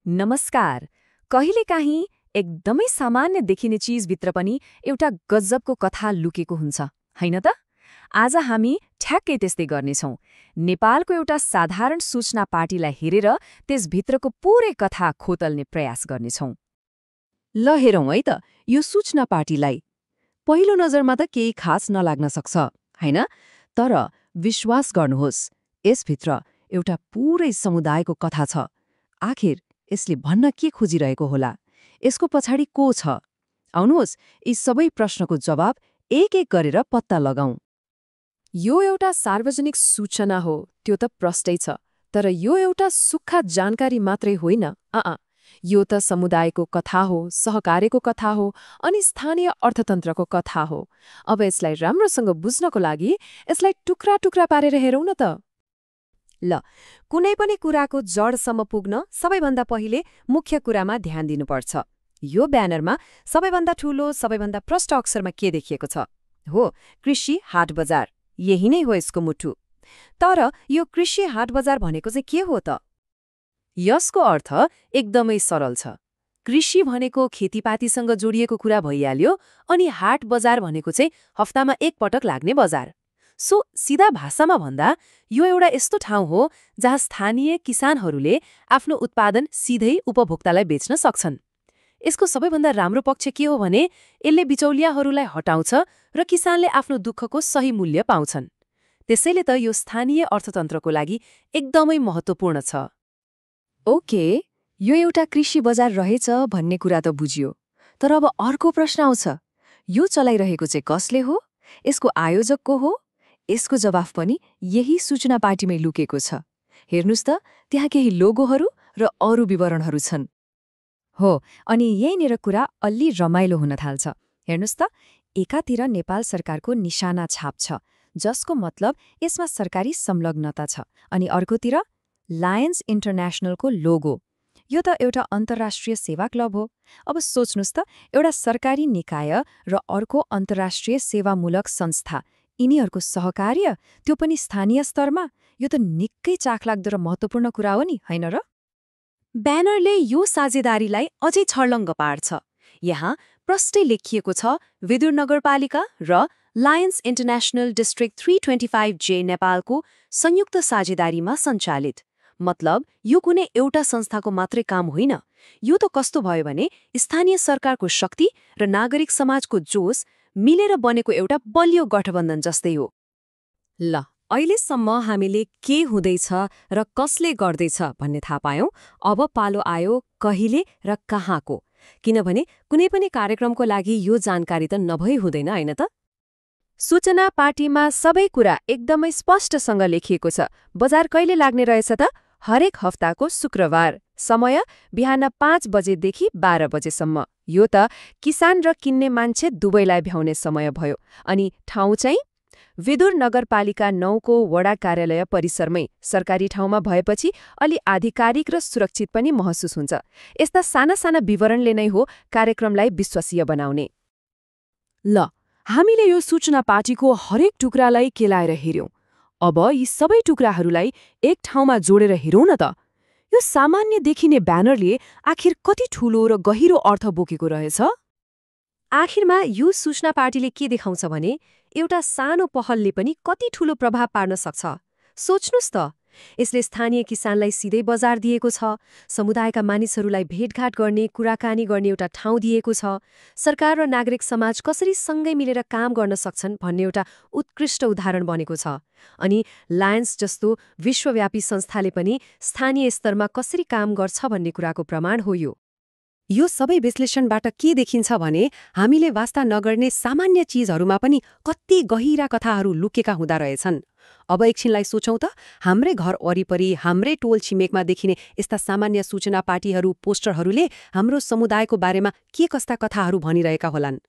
नमस्कार। कहिलेकाहीँ एकदमै सामान्य देखिने चीजभित्र पनि एउटा गजबको कथा लुकेको हुन्छ, होइन त? आज हामी ठ्याक्कै त्यस्तै गर्नेछौँ। नेपालको एउटा साधारण सूचना पार्टीलाई हेरेर त्यसभित्रको पूरै कथा खोतल्ने प्रयास गर्नेछौँ। ल हेरौँ है त यो सूचना पार्टीलाई। पहिलो नजरमा त केही खास नलाग्न सक्छ, होइन? तर विश्वास गर्नुहोस्, यसभित्र एउटा पूरै समुदायको कथा छ। आखिर यसले भन्न के खोजिरहेको होला? यसको पछाडि को छ? आउनुहोस्, यी सबै प्रश्नको जवाब एक एक गरेर पत्ता लगाउँ। यो एउटा सार्वजनिक सूचना हो, त्यो त प्रष्टै छ। तर यो एउटा सुक्खा जानकारी मात्रै होइन। यो त समुदायको कथा हो, सहकार्यको कथा हो, अनि स्थानीय अर्थतन्त्रको कथा हो। अब यसलाई राम्रोसँग बुझ्नको लागि यसलाई टुक्रा टुक्रा पारेर हेरौँ न त। ल, कुनै पनि कुराको जडसम्म पुग्न सबैभन्दा पहिले मुख्य कुरामा ध्यान दिनुपर्छ। यो ब्यानरमा सबैभन्दा ठूलो, सबैभन्दा प्रष्ट अक्षरमा के देखिएको छ? हो, कृषि हाट बजार। यही नै हो यसको मुटु। तर यो कृषि हाट बजार भनेको चाहिँ के हो त? यसको अर्थ एकदमै सरल छ। कृषि भनेको खेतीपातीसँग जोडिएको कुरा भइहाल्यो, अनि हाट बजार भनेको चाहिँ हप्तामा एक पटक लाग्ने बजार। सो सिधा भाषामा भन्दा यो एउटा यस्तो ठाउँ हो जहाँ स्थानीय किसानहरूले आफ्नो उत्पादन सिधै उपभोक्तालाई बेच्न सक्छन्। यसको सबैभन्दा राम्रो पक्ष के हो भने यसले बिचौलियाहरूलाई हटाउँछ र किसानले आफ्नो दुःखको सही मूल्य पाउँछन्। त्यसैले त यो स्थानीय अर्थतन्त्रको लागि एकदमै महत्त्वपूर्ण छ। ओके, यो एउटा कृषि बजार रहेछ भन्ने कुरा त बुझियो। तर अब अर्को प्रश्न आउँछ, यो चलाइरहेको चाहिँ कसले हो? यसको आयोजक को हो? यसको जवाफ पनि यही सूचना पार्टीमै लुकेको छ। हेर्नुस् त, त्यहाँ केही लोगोहरू र अरू विवरणहरू छन्। हो, अनि यहीँनिर कुरा अलि रमाइलो हुन थाल्छ। हेर्नुस् त, एकातिर नेपाल सरकारको निशाना छाप छ, जसको मतलब यसमा सरकारी संलग्नता छ, अनि अर्कोतिर लायन्स इन्टरनेसनलको लोगो। यो त एउटा अन्तर्राष्ट्रिय सेवा क्लब हो। अब सोच्नुस् त, एउटा सरकारी निकाय र अर्को अन्तर्राष्ट्रिय सेवामूलक संस्था, यिनीहरूको सहकार्य, त्यो पनि स्थानीय स्तरमा, यो त निकै चाखलाग्दो र महत्त्वपूर्ण कुरा हो नि, होइन र? ब्यानरले यो साझेदारीलाई अझै छर्लङ्ग पार्छ। यहाँ प्रष्टै लेखिएको छ, विदुर नगरपालिका र लायन्स इन्टरनेसनल डिस्ट्रिक्ट 325J नेपालको संयुक्त साझेदारीमा सञ्चालित। मतलब यो कुनै एउटा संस्थाको मात्रै काम होइन। यो त कस्तो भयो भने स्थानीय सरकारको शक्ति र नागरिक समाजको जोस मिलेर बनेको एउटा बलियो गठबन्धन जस्तै हो। ल, अहिलेसम्म हामीले के हुँदैछ र कसले गर्दैछ भन्ने थाहा पायौँ। अब पालो आयो कहिले र कहाँको। किनभने कुनै पनि कार्यक्रमको लागि यो जानकारी त नभई हुँदैन, होइन त? सूचना पार्टीमा सबै कुरा एकदमै स्पष्टसँग लेखिएको छ। बजार कहिले लाग्ने रहेछ त? हरेक हप्ताको शुक्रबार। समय बिहान 5 बजेदेखि 12 बजेसम्म। यो त किसान र किन्ने मान्छे दुवैलाई भ्याउने समय भयो। अनि ठाउँ चाहिँ विदुर नगरपालिका 9 को वडा कार्यालय परिसरमै। सरकारी ठाउँमा भएपछि अलि आधिकारिक र सुरक्षित पनि महसुस हुन्छ। यस्ता साना साना विवरणले नै हो कार्यक्रमलाई विश्वसनीय बनाउने। ल, हामीले यो सूचना पार्टीको हरेक टुक्रालाई केलाएर हेर्यौं। अब यी सबै टुक्राहरूलाई एक ठाउँमा जोडेर हेरौँ न त। यो सामान्य देखिने ब्यानरले आखिर कति ठूलो र गहिरो अर्थ बोकेको रहेछ? आखिरमा यो सूचना पार्टीले के देखाउँछ भने एउटा सानो पहलले पनि कति ठूलो प्रभाव पार्न सक्छ। सोच्नुस् त, यसले स्थानीय किसानलाई सिधै बजार दिएको छ, समुदायका मानिसहरूलाई भेटघाट गर्ने, कुराकानी गर्ने एउटा ठाउँ दिएको छ, सरकार र नागरिक समाज कसरी सँगै मिलेर काम गर्न सक्छन् भन्ने एउटा उत्कृष्ट उदाहरण बनेको छ। अनि लायन्स जस्तो विश्वव्यापी संस्थाले पनि स्थानीय स्तरमा कसरी काम गर्छ भन्ने कुराको प्रमाण हो यो। यो सबै विश्लेषणबाट के देखिन्छ भने हामीले वास्ता नगर्ने सामान्य चीजहरूमा पनि कति गहिरा कथाहरू लुकेका हुँदा रहेछन्। अब एकछिनलाई सोचौँ त, हाम्रै घर वरिपरि, हाम्रै टोल छिमेकमा देखिने यस्ता सामान्य सूचना पार्टीहरू, पोस्टरहरूले हाम्रो समुदायको बारेमा के कस्ता कथाहरू भनिरहेका होलान्?